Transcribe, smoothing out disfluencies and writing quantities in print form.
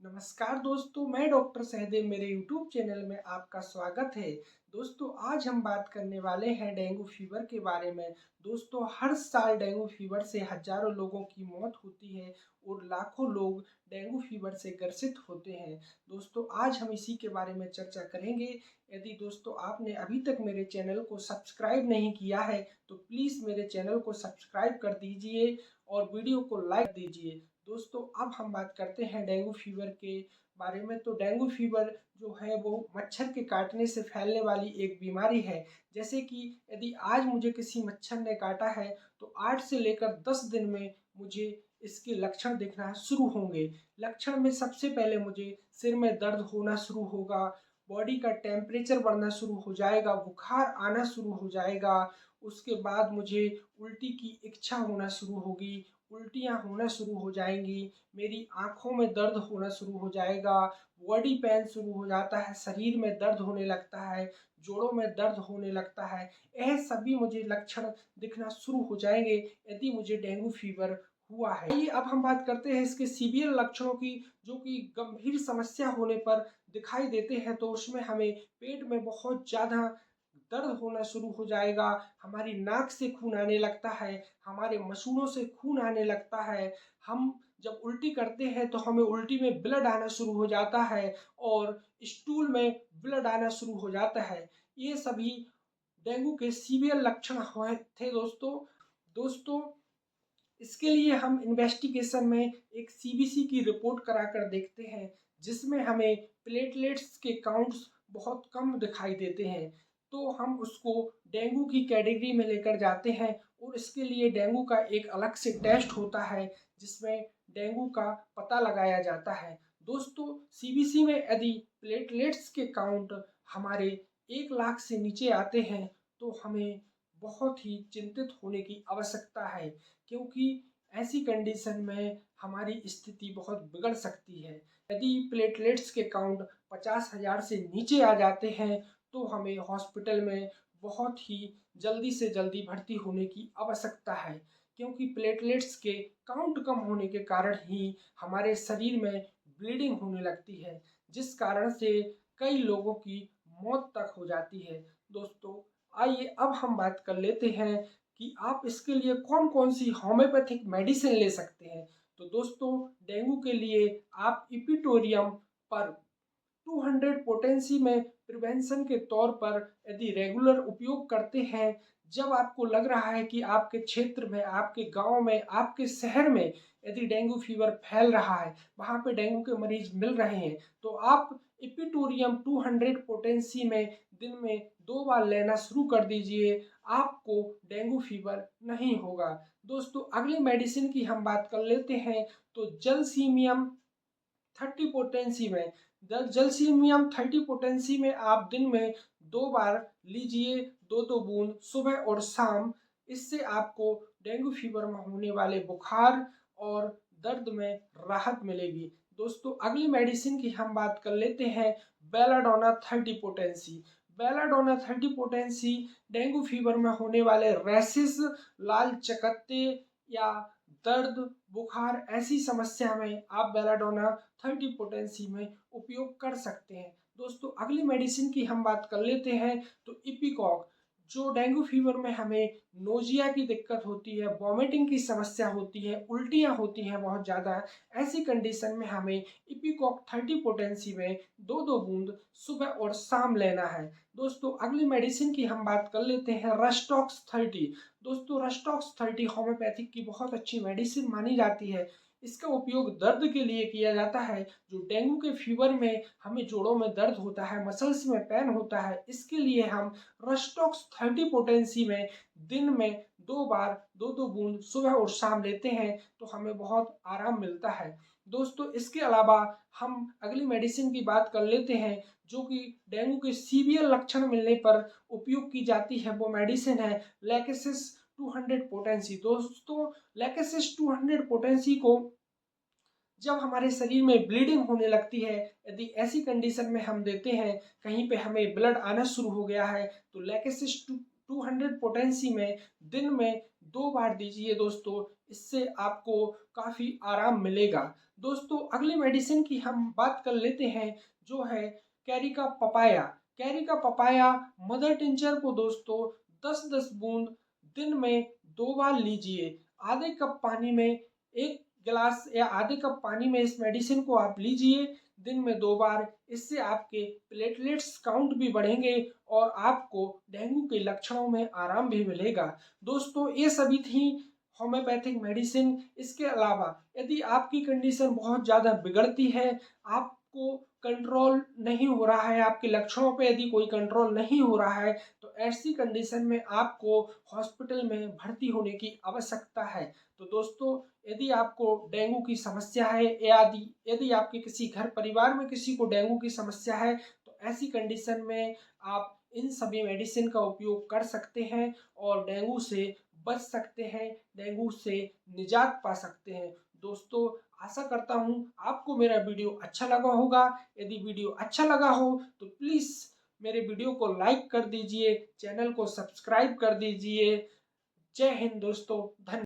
नमस्कार दोस्तों, मैं डॉक्टर सहदेव। मेरे यूट्यूब चैनल में आपका स्वागत है। दोस्तों, आज हम बात करने वाले हैं डेंगू फीवर के बारे में। दोस्तों, हर साल डेंगू फीवर से हजारों लोगों की मौत होती है और लाखों लोग डेंगू फीवर से ग्रसित होते हैं। दोस्तों, आज हम इसी के बारे में चर्चा करेंगे। यदि दोस्तों आपने अभी तक मेरे चैनल को सब्सक्राइब नहीं किया है तो प्लीज़ मेरे चैनल को सब्सक्राइब कर दीजिए और वीडियो को लाइक दीजिए। दोस्तों, अब हम बात करते हैं डेंगू फीवर के बारे में। तो डेंगू फीवर जो है वो मच्छर के काटने से फैलने वाली एक बीमारी है। जैसे कि यदि आज मुझे किसी मच्छर ने काटा है तो 8 से लेकर 10 दिन में मुझे इसके लक्षण दिखना शुरू होंगे। लक्षण में सबसे पहले मुझे सिर में दर्द होना शुरू होगा, बॉडी का टेम्परेचर बढ़ना शुरू हो जाएगा, बुखार आना शुरू हो जाएगा। उसके बाद मुझे उल्टी की इच्छा होना शुरू होगी, उल्टियाँ होना शुरू हो जाएंगी, मेरी आँखों में दर्द होना शुरू हो जाएगा, बॉडी पेन शुरू हो जाता है, शरीर में दर्द होने लगता है, जोड़ों में दर्द होने लगता है। यह सभी मुझे लक्षण दिखना शुरू हो जाएंगे यदि मुझे डेंगू फीवर हुआ है। आइए अब हम बात करते हैं इसके सीवियर लक्षणों की, जो कि गंभीर समस्या होने पर दिखाई देते हैं। तो उसमें हमें पेट में बहुत ज़्यादा दर्द होना शुरू हो जाएगा, हमारी नाक से खून आने लगता है, हमारे मसूड़ों से खून आने लगता है। हम जब उल्टी करते हैं तो हमें उल्टी में ब्लड आना शुरू हो जाता है और स्टूल में ब्लड आना शुरू हो जाता है। ये सभी डेंगू के सीवियर लक्षण हुए थे दोस्तों। दोस्तों, इसके लिए हम इन्वेस्टिगेशन में एक सीबीसी की रिपोर्ट कराकर देखते हैं, जिसमें हमें प्लेटलेट्स के काउंट्स बहुत कम दिखाई देते हैं। तो हम उसको डेंगू की कैटेगरी में लेकर जाते हैं और इसके लिए डेंगू का एक अलग से टेस्ट होता है, जिसमें डेंगू का पता लगाया जाता है। दोस्तों, सीबीसी में यदि प्लेटलेट्स के काउंट हमारे 1 लाख से नीचे आते हैं तो हमें बहुत ही चिंतित होने की आवश्यकता है, क्योंकि ऐसी कंडीशन में हमारी स्थिति बहुत बिगड़ सकती है। यदि प्लेटलेट्स के काउंट 50,000 से नीचे आ जाते हैं तो हमें हॉस्पिटल में बहुत ही जल्दी से जल्दी भर्ती होने की आवश्यकता है, क्योंकि प्लेटलेट्स के काउंट कम होने के कारण ही हमारे शरीर में ब्लीडिंग होने लगती है, जिस कारण से कई लोगों की मौत तक हो जाती है। दोस्तों, आइए अब हम बात कर लेते हैं कि आप इसके लिए कौन-कौन सी होम्योपैथिक मेडिसिन ले सकते हैं। तो दोस्तों, डेंगू के लिए आप इपिटोरियम पर 200 पोटेंसी में प्रिवेंशन के तौर पर यदि रेगुलर उपयोग करते हैं, जब आपको लग रहा है कि आपके क्षेत्र में, आपके गांव में, आपके शहर में यदि डेंगू फीवर फैल रहा है, वहां पे डेंगू के मरीज मिल रहे हैं, तो आप इपिटोरियम 200 पोटेंसी में दिन में 2 बार लेना शुरू कर दीजिए। आपको डेंगू फीवर नहीं होगा। दोस्तों, अगली मेडिसिन की हम बात कर लेते हैं। तो जलसीमियम 30 पोटेंसी में, जलसीमियम 30 पोटेंसी में आप दिन में 2 बार लीजिए, 2-2 बूंद सुबह और शाम। इससे आपको डेंगू फीवर में होने वाले बुखार और दर्द में राहत मिलेगी। दोस्तों, अगली मेडिसिन की हम बात कर लेते हैं, belladonna 30 potency. Belladonna 30 potency dengue fever में होने वाले रैशेस, लाल चकत्ते या दर्द, बुखार, ऐसी समस्या में आप बेलाडोना 30 पोटेंसी में उपयोग कर सकते हैं। दोस्तों, अगली मेडिसिन की हम बात कर लेते हैं। तो इपिकॉक, जो डेंगू फीवर में हमें नोजिया की दिक्कत होती है, वॉमिटिंग की समस्या होती है, उल्टियाँ होती हैं बहुत ज़्यादा, ऐसी कंडीशन में हमें इपिकॉक 30 पोटेंसी में 2-2 बूंद सुबह और शाम लेना है। दोस्तों, अगली मेडिसिन की हम बात कर लेते हैं, रस्टॉक्स 30। दोस्तों, रस्टॉक्स 30 होम्योपैथिक की बहुत अच्छी मेडिसिन मानी जाती है। इसका उपयोग दर्द के लिए किया जाता है। जो डेंगू के फीवर में हमें जोड़ों में दर्द होता है, मसल्स में पेन होता है, इसके लिए हम रस्टॉक्स 30 पोटेंसी में दिन में 2 बार 2-2 बूंद सुबह और शाम लेते हैं तो हमें बहुत आराम मिलता है। दोस्तों, इसके अलावा हम अगली मेडिसिन की बात कर लेते हैं, जो कि डेंगू के सीवियर लक्षण मिलने पर उपयोग की जाती है। वो मेडिसिन है लैकेसिस 200 पोटेंसी। दोस्तों, लैकेसिस 200 पोटेंसी को जब हमारे शरीर में ब्लीडिंग होने लगती है, यदि ऐसी कंडीशन में हम देते हैं, कहीं पे हमें ब्लड आना शुरू हो गया है, तो लैकेसिस 200 पोटेंसी में दिन में 2 बार दीजिए दोस्तों। इससे आपको काफ़ी आराम मिलेगा। दोस्तों अगली मेडिसिन की हम बात कर लेते हैं, जो है Carica papaya. Carica papaya mother tincture को दोस्तों 10-10 बूंद दिन में 2 बार लीजिए। आधे कप पानी में 1 गिलास या आधे कप पानी में इस मेडिसिन को आप लीजिए दिन में 2 बार। इससे आपके प्लेटलेट्स काउंट भी बढ़ेंगे और आपको डेंगू के लक्षणों में आराम भी मिलेगा। दोस्तों ये सभी थी होम्योपैथिक मेडिसिन। इसके अलावा यदि आपकी कंडीशन बहुत ज़्यादा बिगड़ती है, आपको कंट्रोल नहीं हो रहा है, आपके लक्षणों पे यदि कोई कंट्रोल नहीं हो रहा है, तो ऐसी कंडीशन में आपको हॉस्पिटल में भर्ती होने की आवश्यकता है। तो दोस्तों यदि आपको डेंगू की समस्या है या यदि आपके किसी घर परिवार में किसी को डेंगू की समस्या है, तो ऐसी कंडीशन में आप इन सभी मेडिसिन का उपयोग कर सकते हैं और डेंगू से बच सकते हैं, डेंगू से निजात पा सकते हैं। दोस्तों आशा करता हूँ आपको मेरा वीडियो अच्छा लगा होगा। यदि वीडियो अच्छा लगा हो तो प्लीज़ मेरे वीडियो को लाइक कर दीजिए, चैनल को सब्सक्राइब कर दीजिए। जय हिंद दोस्तों, धन्यवाद।